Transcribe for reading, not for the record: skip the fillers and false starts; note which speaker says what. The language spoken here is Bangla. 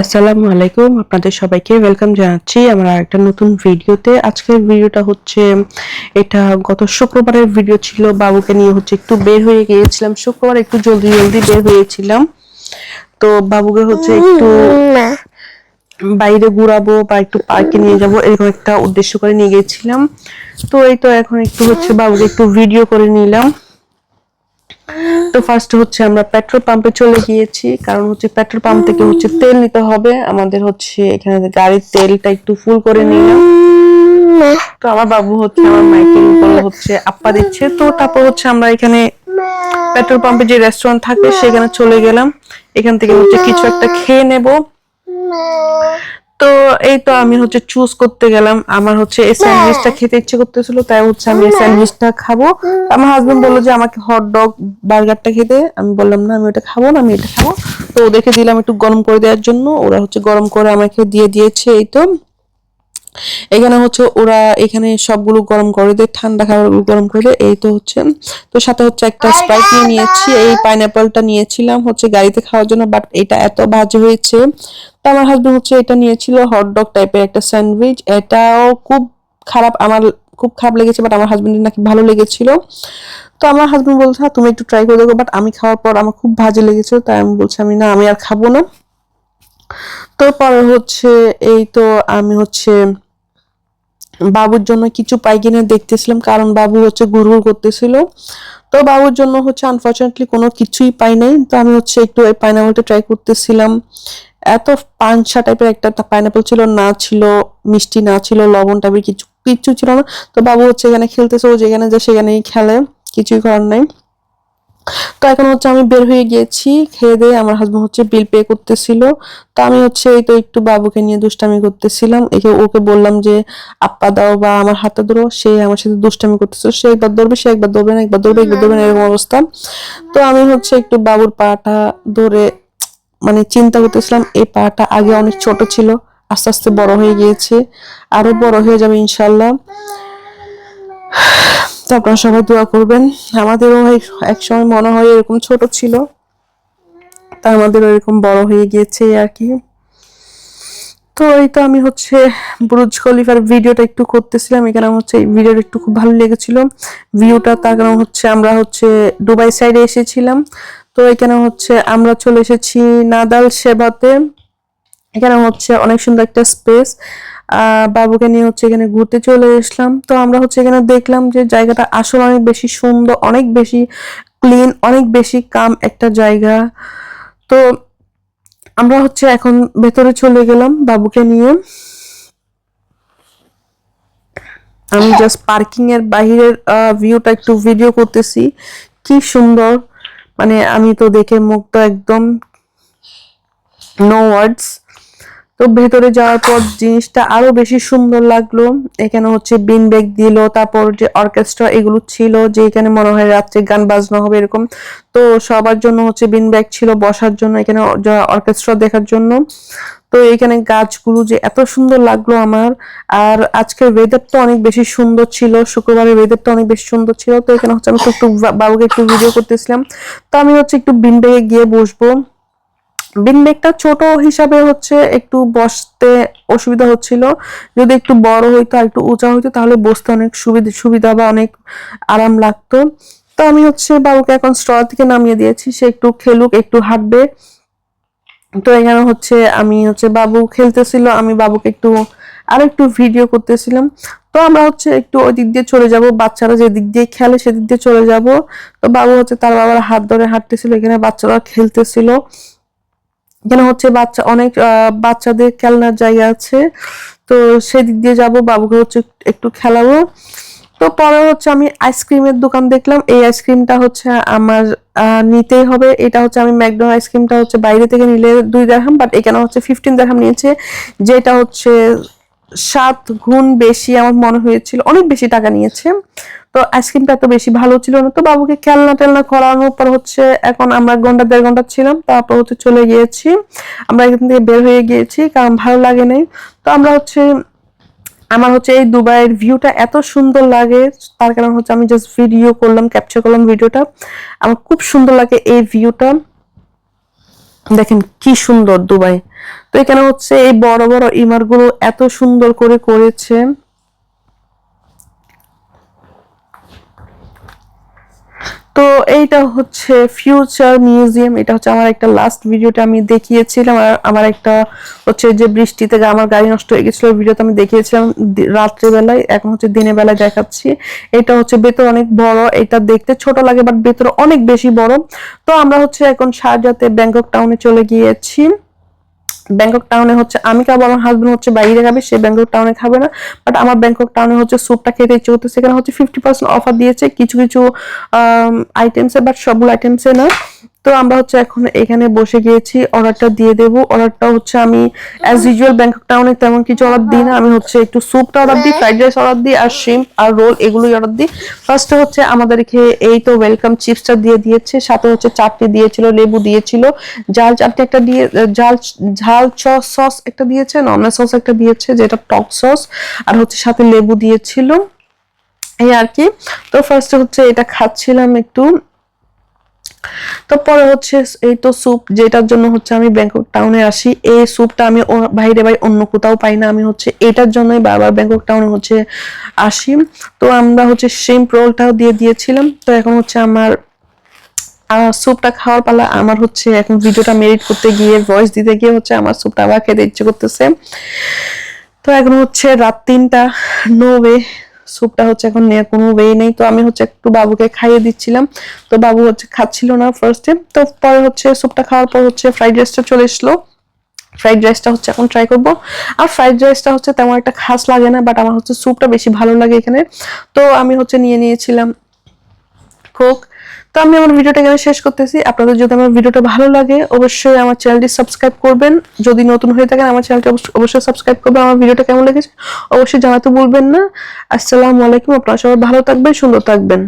Speaker 1: আসসালামু আলাইকুম, আপনাদের সবাইকে ওয়েলকাম জানাচ্ছি আমার আরেকটা নতুন ভিডিওতে। আজকের ভিডিওটা হচ্ছে এটা গত শুক্রবারের ভিডিও ছিল। বাবুকে নিয়ে হচ্ছে একটু বের হয়ে গিয়েছিলাম শুক্রবার, একটু জলদি জলদি বের হয়েছিলাম। তো বাবুকে হচ্ছে একটু বাইরে ঘুরাবো বা একটু পার্কে নিয়ে যাব, এরকম একটা উদ্দেশ্য করে নিয়ে গেছিলাম। তো এই তো এখন একটু হচ্ছে বাবুকে একটু ভিডিও করে নিলাম। তো ফার্স্ট হচ্ছে আমরা পেট্রোল পাম্পে চলে গিয়েছি, কারণ হচ্ছে পেট্রোল পাম্প থেকে হচ্ছে তেল নিতে হবে আমাদের। হচ্ছে এখানে গাড়ির তেলটা একটু ফুল করে নিলাম। তো আমার বাবু হচ্ছে আমার মাইকের উপরে হচ্ছে আপ্পা দিচ্ছে। তো তারপর হচ্ছে আমরা এখানে পেট্রোল পাম্পে যে রেস্টুরেন্ট থাকে সেখানে চলে গেলাম। এখান থেকে হচ্ছে কিছু একটা খেয়ে নেব। তো এই তো আমি হচ্ছে চুজ করতে গেলাম, আমার হচ্ছে এই স্যান্ডউইচটা খেতে ইচ্ছে করতেছিল, তাই হচ্ছে আমি এই স্যান্ডউইচটা খাবো। আমার হাজবেন্ড বললো যে আমাকে হট ডগ বার্গারটা খেতে। আমি বললাম না, আমি ওটা খাবো না, আমি এটা খাবো। তো ওদেরকে দিলাম একটু গরম করে দেওয়ার জন্য, ওরা হচ্ছে গরম করে আমাকে দিয়ে দিয়েছে। এই তো এখানে হচ্ছে ওরা এখানে সবগুলো গরম করে দেয়, ঠান্ডা খাবারগুলো গরম করে দেয়। এই তো হচ্ছে, তো সাথে হচ্ছে একটা স্প্রাইট নিয়ে নিয়েছি। এই পাইনাপলটা নিয়েছিলাম হচ্ছে গাড়িতে খাওয়ার জন্য, বাট এটা এত বাজে হয়েছে। তো আমার হাজবেন্ড হচ্ছে এটা নিয়েছিল, হট ডগ টাইপের একটা স্যান্ডউইচ। এটাও খুব খারাপ, আমার খুব খারাপ লেগেছে, বাট আমার হাজবেন্ডের নাকি ভালো লেগেছিল। তো আমার হাজবেন্ড বলছে তুমি একটু ট্রাই করে দেখো, বাট আমি খাওয়ার পর আমার খুব বাজে লেগেছিল, তাই আমি বলছি আমি না, আমি আর খাবো না। তো পরে হচ্ছে এই তো আমি হচ্ছে বাবুর জন্য কিছু পাই কিনে দেখতেছিলাম, কারণ বাবু হচ্ছে ঘুরঘুর করতেছিল। তো বাবুর জন্য হচ্ছে আনফরচুনেটলি কোনো কিছুই পাই নাই। তো আমি হচ্ছে একটু এই পাইনাপলটা ট্রাই করতেছিলাম। এত পানসা টাইপের একটা পাইনাপল ছিল, না ছিল মিষ্টি, না ছিল লবণ টাইপের, কিছু কিচ্ছু ছিল না। তো বাবু হচ্ছে এখানে খেলতেছে, ও যেখানে যায় সেখানেই খেলে, কিছুই করার নাই। তো এখন হচ্ছে আমি বের হয়ে গিয়েছি খেয়ে দিয়ে, আমার হাজবেন্ড হচ্ছে বিল পে করতেছিল। তো আমি হচ্ছে এই তো একটু বাবুকে নিয়ে দুষ্টামি করতেছিলাম। ওকে বললাম যে আপ্পা দাও বা আমার হাতে ধরো, সে আমার সাথে দুষ্টামি করতেছিল। সে একবার ধরবে, সে একবার ধরবে না, একবার ধরবে একবার ধরবে না, এরকম অবস্থা। তো আমি হচ্ছে একটু বাবুর পাটা ধরে মানে চিন্তা করতেছিলাম, এই পাটা আগে অনেক ছোট ছিল, আস্তে আস্তে বড় হয়ে গিয়েছে, আরো বড় হয়ে যাবে ইনশাল্লাহ। তো আপনারা সবাই দোয়া করবেন। আমাদেরও এক সময় মনে হয় এরকম ছোট ছিল, তা আমাদেরও এরকম বড় হয়ে গিয়েছে আর কি। তো এই তো আমি হচ্ছে বুর্জ খলিফার ভিডিওটা একটু করতেছিলাম। এখানে হচ্ছে এই ভিডিওটা একটু খুব ভালো লেগেছিল ভিউটা, তার কারণ হচ্ছে আমরা হচ্ছে দুবাই সাইডে এসেছিলাম। তো এখানে হচ্ছে আমরা চলে এসেছি নাদাল সেবাতে। এখানে হচ্ছে অনেক সুন্দর একটা স্পেস। বাবুকে নিয়ে হচ্ছে এখানে ঘুরতে চলে এসলাম। তো আমরা হচ্ছে এখানে দেখলাম যে জায়গাটা আসলে অনেক বেশি সুন্দর, অনেক বেশি ক্লিন, অনেক বেশি কাম একটা জায়গা। তো আমরা হচ্ছে এখন ভেতরে চলে গেলাম বাবুকে নিয়ে। আমি জাস্ট পার্কিং এর বাহিরের ভিউটা একটু ভিডিও করতেছি, কি সুন্দর, মানে আমি তো দেখে মুগ্ধ একদম, নো ওয়ার্ডস। তো ভেতরে যাওয়ার পর জিনিসটা আরো বেশি সুন্দর লাগলো। এখানে হচ্ছে বিন ব্যাগ দিল, তারপর যে অর্কেস্ট্রা এগুলো ছিল, যে এখানে মনে হয় রাত্রে গান বাজনা হবে এরকম। তো সবার জন্য হচ্ছে বিন ব্যাগ ছিল বসার জন্য, এখানে অর্কেস্ট্রা দেখার জন্য। তো এখানে গাছগুলো যে এত সুন্দর লাগলো আমার। আর আজকের ওয়েদারটা অনেক বেশি সুন্দর ছিল, শুক্রবারের ওয়েদারটা অনেক বেশি সুন্দর ছিল। তো এখানে হচ্ছে আমি একটু বাবুকে একটু ভিডিও করতেছিলাম। তো আমি হচ্ছে একটু বিন ব্যাগে গিয়ে বসবো। বিন ব্যাগটা ছোট হিসাবে হচ্ছে একটু বসতে অসুবিধা হচ্ছিল, যদি একটু বড় হইতো আর একটু উঁচা হইতো তাহলে বসতে অনেক সুবিধা বা অনেক আরাম লাগতো। তো আমি হচ্ছে বাবুকে এখন স্টল থেকে নামিয়ে দিয়েছি, সে একটু খেলুক, একটু হাঁটবে। তো এখানে হচ্ছে আমি হচ্ছে বাবু খেলতেছিল, আমি বাবুকে একটু আর একটু ভিডিও করতেছিলাম। তো আমরা হচ্ছে একটু ওই দিক দিয়ে চলে যাব, বাচ্চারা যে দিক দিয়ে খেলে সেদিক দিয়ে চলে যাব। তো বাবু হচ্ছে তার বাবার হাত ধরে হাঁটতেছিল, এখানে বাচ্চারা খেলতেছিল। এখানে হচ্ছে অনেক বাচ্চাদের খেলনার জায়গা আছে। তো সেদিক দিয়ে যাব, বাবুকে হচ্ছে একটু খেলাবো। তো পরে হচ্ছে আমি আইসক্রিমের দোকান দেখলাম, এই আইসক্রিমটা হচ্ছে আমার নিতেই হবে। এটা হচ্ছে আমি ম্যাকডোনাল্ড আইসক্রিমটা হচ্ছে বাইরে থেকে নিলে 2 দিরহাম, বাট এখানে হচ্ছে 15 দিরহাম নিয়েছে, যেটা হচ্ছে 7 গুণ বেশি আমার মনে হয়েছিল, অনেক বেশি টাকা নিয়েছে। তো আইসক্রিমটা এত বেশি ভালো ছিল না। তো বাবুকে খেলনা টেলনা করানোর পর হচ্ছে এখন আমরা ঘন্টা 1.5 ঘন্টা ছিলাম, তারপর হচ্ছে চলে গিয়েছি, আমরা এখান থেকে বের হয়ে গিয়েছি, কারণ ভালো লাগে নাই। তো আমরা হচ্ছে আমার হচ্ছে এই দুবাইয়ের ভিউটা এত সুন্দর লাগে, তার কারণ হচ্ছে আমি জাস্ট ক্যাপচার করলাম ভিডিওটা। আমার খুব সুন্দর লাগে এই ভিউটা। দেখেন কি সুন্দর দুবাই। তো এখানে হচ্ছে এই বড় বড় ইমারগুলো এত সুন্দর করে করেছে। তো এইটা হচ্ছে ফিউচার মিউজিয়াম। এটা হচ্ছে আমার একটা লাস্ট ভিডিওটা আমি দেখিয়েছিলাম, আর আমার একটা হচ্ছে যে বৃষ্টিতে আমার গাড়ি নষ্ট হয়ে গেছিল, ভিডিওতে আমি দেখিয়েছিলাম রাত্রে বেলায়। এখন হচ্ছে দিনের বেলায় দেখাচ্ছি। এটা হচ্ছে ভেতর অনেক বড়, এটা দেখতে ছোট লাগে বাট ভেতর অনেক বেশি বড়। তো আমরা হচ্ছে এখন শারজাতে ব্যাংকক টাউনে চলে গিয়েছি। ব্যাংকক টাউনে হচ্ছে আমি খাবো, আমার হাজবেন্ড হচ্ছে বাইরে খাবে, সে ব্যাংকক টাউনে খাবে না। বাট আমার ব্যাংকক টাউনে হচ্ছে স্যুপটা খেতে ইচ্ছে করতেছে। সেখানে হচ্ছে 50% অফার দিয়েছে কিছু কিছু আইটেমসে, বাট সবগুলো আইটেমসে না। তো আমরা হচ্ছে এখন এখানে বসে গিয়েছি, অর্ডারটা দিয়ে দেবো। অর্ডারটা হচ্ছে আমি অ্যাজ ইউজুয়াল ব্যাংকক টাউনে তেমন কিছু অর্ডার দিই না, আমি হচ্ছে একটু স্যুপটা অর্ডার দিই, ফ্রাইড রাইস অর্ডার দিই, আর শ্রিম্প আর রোল এগুলোই অর্ডার দিই। ফার্স্টে হচ্ছে আমাদেরকে এই তো ওয়েলকাম চিপসটা দিয়ে দিয়েছে, সাথে হচ্ছে চাটনি দিয়েছিল, লেবু দিয়েছিল, ঝাল চাটনি একটা দিয়ে, ঝাল ঝাল সস একটা দিয়েছে, নর্মাল সস একটা দিয়েছে যেটা টক সস, আর হচ্ছে সাথে লেবু দিয়েছিল, এই আর কি। তো ফার্স্টে হচ্ছে এটা খাচ্ছিলাম একটু। তো পরে হচ্ছে এই তো স্যুপ, যেটার জন্য হচ্ছে আমি ব্যাংকক টাউনে আসি, এই স্যুপটা আমি বাইরে ভাই অন্য কোথাও পাই না, আমি হচ্ছে এটার জন্যই বারবার ব্যাংকক টাউনে হচ্ছে আসি। তো আমরা হচ্ছে শ্রিম্প রোলটাও দিয়ে দিয়েছিলাম। তো এখন হচ্ছে আমার স্যুপটা খাওয়ার পালা। আমার হচ্ছে এখন ভিডিওটা মেরিট করতে গিয়ে, ভয়েস দিতে গিয়ে হচ্ছে আমার স্যুপটা আবার খেতে ইচ্ছে করতেছে। তো এখন হচ্ছে রাত 3টা, নো ওয়ে, স্যুপটা হচ্ছে এখন নেওয়ার কোনো ওয়ে নেই। তো আমি হচ্ছে একটু বাবুকে খাইয়ে দিচ্ছিলাম, তো বাবু হচ্ছে খাচ্ছিল না ফার্স্টে। তো পরে হচ্ছে স্যুপটা খাওয়ার পর হচ্ছে ফ্রাইড রাইসটা চলে এসলো। ফ্রাইড রাইসটা হচ্ছে এখন ট্রাই করবো। আর ফ্রাইড রাইসটা হচ্ছে তেমন একটা খাস লাগে না, বাট আমার হচ্ছে স্যুপটা বেশি ভালো লাগে এখানে। তো আমি হচ্ছে নিয়ে নিয়েছিলাম কোক। তো আমি আমার ভিডিওটা এখানে শেষ করতেছি। আপনাদের যদি আমার ভিডিওটা ভালো লাগে অবশ্যই আমার চ্যানেলটি সাবস্ক্রাইব করবেন। যদি নতুন হয়ে থাকেন আমার চ্যানেলটি অবশ্যই সাবস্ক্রাইব করবেন। আমার ভিডিওটা কেমন লেগেছে অবশ্যই জানাতে ভুলবেন না। আসসালামু আলাইকুম। আপনারা সবাই ভালো থাকবেন, সুন্দর থাকবেন।